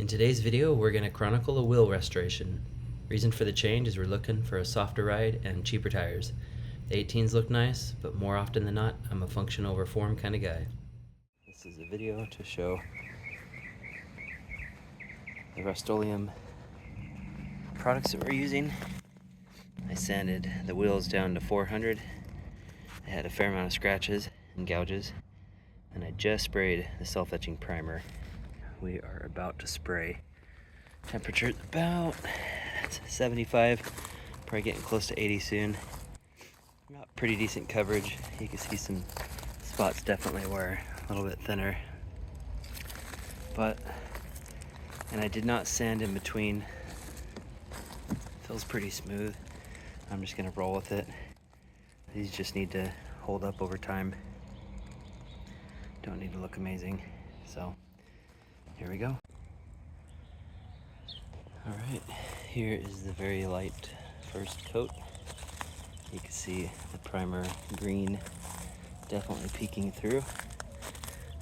In today's video, we're going to chronicle a wheel restoration. Reason for the change is we're looking for a softer ride and cheaper tires. The 18s look nice, but more often than not, I'm a function over form kind of guy. This is a video to show the Rustoleum products that we're using. I sanded the wheels down to 400. I had a fair amount of scratches and gouges, and I just sprayed the self-etching primer. We are about to spray. Temperature is about 75, probably getting close to 80 soon. Got pretty decent coverage. You can see some spots definitely were a little bit thinner, and I did not sand in between. Feels pretty smooth. I'm just gonna roll with it. These just need to hold up over time. Don't need to look amazing. So here we go. All right, here is the very light first coat. You can see the primer green definitely peeking through.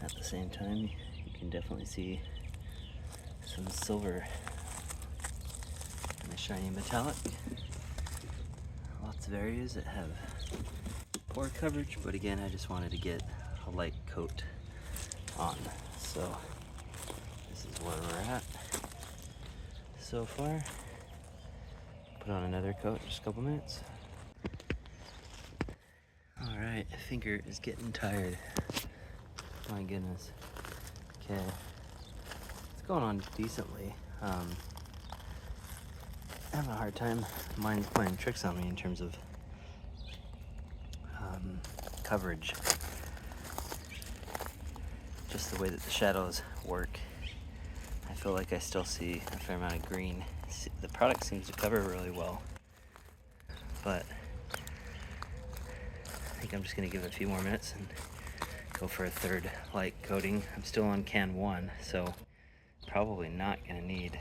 At the same time, you can definitely see some silver and a shiny metallic. Lots of areas that have poor coverage, but again, I just wanted to get a light coat on. So this is where we're at so far. Put on another coat in just a couple minutes. All right, finger is getting tired. My goodness. Okay, it's going on decently. Having a hard time. Mine's playing tricks on me in terms of coverage. Just the way that the shadows work. I feel like I still see a fair amount of green. The product seems to cover really well, but I think I'm just gonna give it a few more minutes and go for a third light coating. I'm still on can 1, so probably not gonna need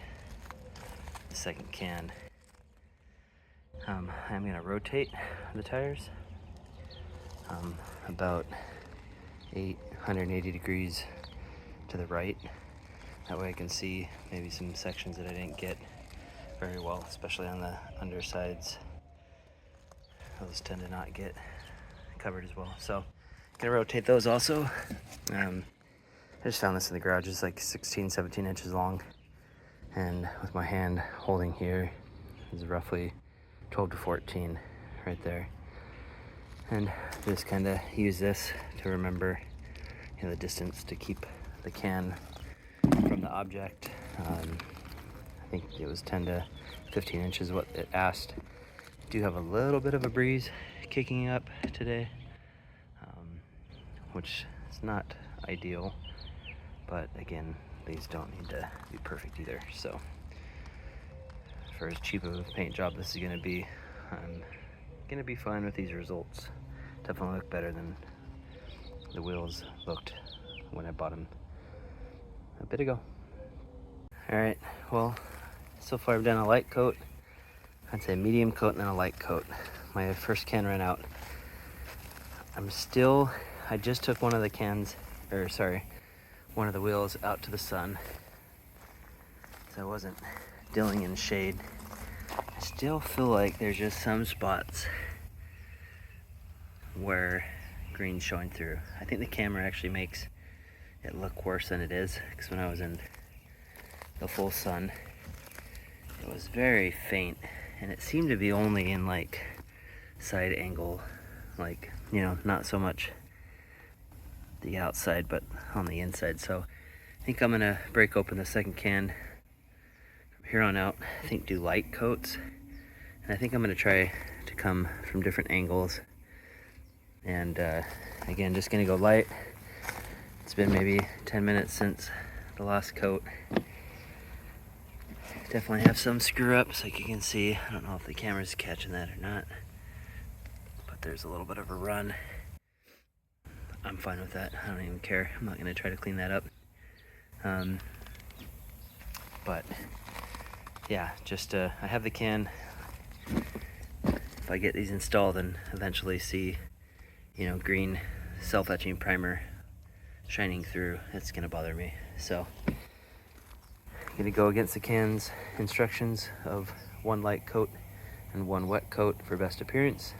the second can. I'm gonna rotate the tires about 180 degrees to the right. That way I can see maybe some sections that I didn't get very well, especially on the undersides. Those tend to not get covered as well. So gonna rotate those also. I just found this in the garage. It's like 16, 17 inches long. And with my hand holding here is roughly 12 to 14 right there. And just kind of use this to remember, the distance to keep the can from the object. I think it was 10 to 15 inches what it asked. Do have a little bit of a breeze kicking up today, which is not ideal, but again, these don't need to be perfect either. So for as cheap of a paint job this is going to be, I'm going to be fine with these results. Definitely look better than the wheels looked when I bought them a bit ago. All right, well, so far I've done a light coat, I'd say medium coat, and then a light coat. My first can ran out. I just took one of the wheels out to the sun, so I wasn't dealing in shade. I still feel like there's just some spots where green's showing through. I think the camera actually makes it look worse than it is, because when I was in the full sun, it was very faint, and it seemed to be only in like side angle, like, not so much the outside, but on the inside. So I think I'm gonna break open the second can from here on out. I think do light coats, and I think I'm gonna try to come from different angles. And again, just gonna go light. It's been maybe 10 minutes since the last coat. Definitely have some screw ups, like you can see. I don't know if the camera's catching that or not, but there's a little bit of a run. I'm fine with that. I don't even care. I'm not gonna try to clean that up. But yeah, just I have the can. If I get these installed and eventually see, green self-etching primer shining through, it's gonna bother me. So going to go against the can's instructions of 1 light coat and 1 wet coat for best appearance.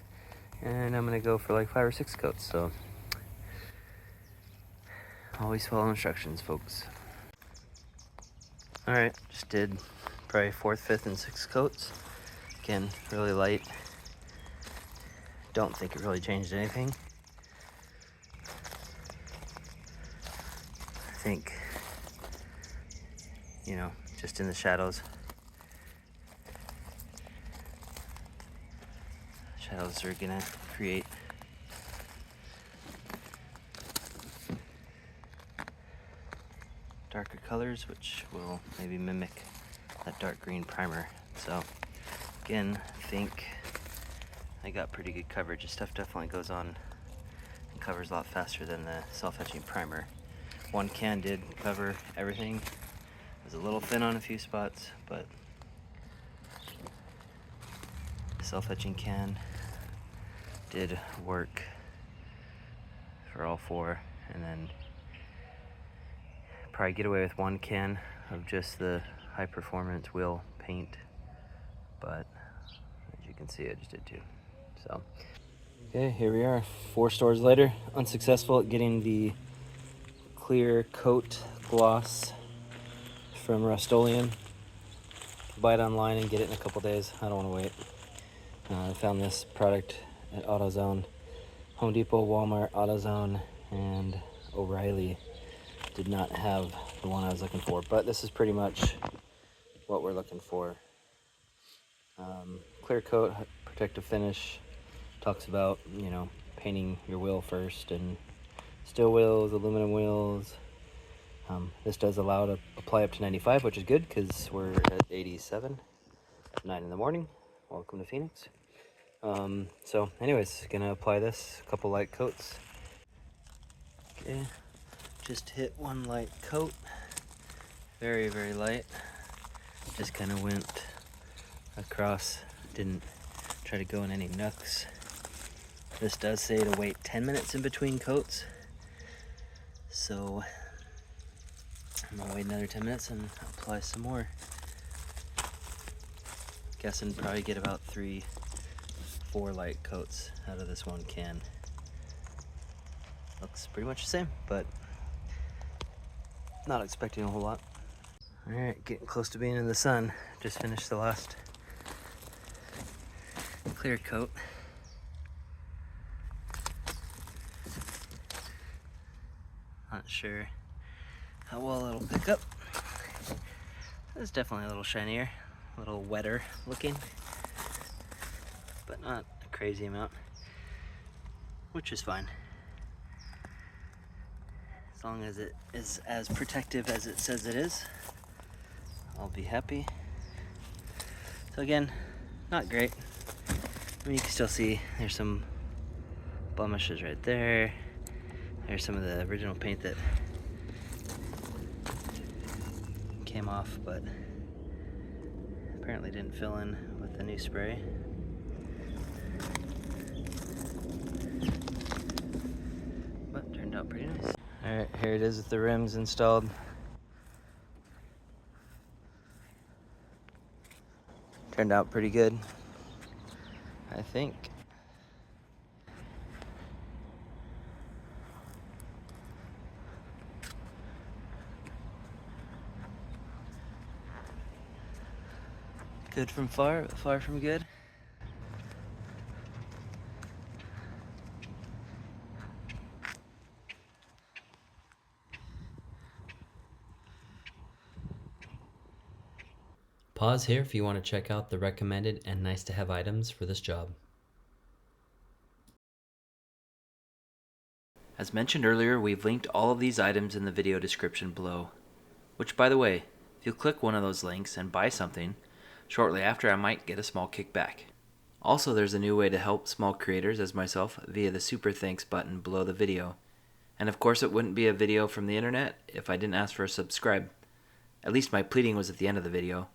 And I'm going to go for like 5 or 6 coats. So always follow instructions, folks. Alright, just did probably 4th, 5th, and 6th coats. Again, really light. Don't think it really changed anything. I think, you know, just in the shadows. Shadows are gonna create darker colors, which will maybe mimic that dark green primer. So again, I think I got pretty good coverage. This stuff definitely goes on and covers a lot faster than the self-etching primer. 1 can did cover everything. It was a little thin on a few spots, but the self-etching can did work for all 4, and then probably get away with 1 can of just the high performance wheel paint, but as you can see, I just did 2. So okay, here we are 4 stores later, unsuccessful at getting the clear coat gloss from Rustoleum. Buy it online and get it in a couple days. I don't want to wait. I found this product at AutoZone, Home Depot, Walmart, AutoZone, and O'Reilly did not have the one I was looking for, but this is pretty much what we're looking for. Clear coat, protective finish, talks about, you know, painting your wheel first, and steel wheels, aluminum wheels. This does allow to apply up to 95, which is good because we're at 87, 9 in the morning. Welcome to Phoenix. So anyways, gonna apply this, a couple light coats. Okay, just hit 1 light coat, very, very light. Just kind of went across, didn't try to go in any nooks. This does say to wait 10 minutes in between coats, so I'm gonna wait another 10 minutes and apply some more. Guessing probably get about 3, 4 light coats out of this 1 can. Looks pretty much the same, but not expecting a whole lot. Alright, getting close to being in the sun. Just finished the last clear coat. Not sure how well it'll pick up. It's definitely a little shinier, a little wetter looking, but not a crazy amount, which is fine. As long as it is as protective as it says it is, I'll be happy. So again, not great. I mean, you can still see there's some blemishes right there. There's some of the original paint that came off, but apparently didn't fill in with the new spray. But turned out pretty nice. Alright, here it is with the rims installed. Turned out pretty good, I think. Good from far, but far from good. Pause here if you want to check out the recommended and nice to have items for this job. As mentioned earlier, we've linked all of these items in the video description below. Which, by the way, if you click one of those links and buy something, shortly after I might get a small kickback. Also, there's a new way to help small creators as myself via the Super Thanks button below the video. And of course it wouldn't be a video from the internet if I didn't ask for a subscribe. At least my pleading was at the end of the video,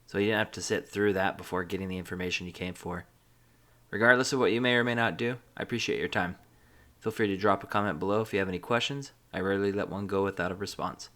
so you didn't have to sit through that before getting the information you came for. Regardless of what you may or may not do, I appreciate your time. Feel free to drop a comment below if you have any questions. I rarely let one go without a response.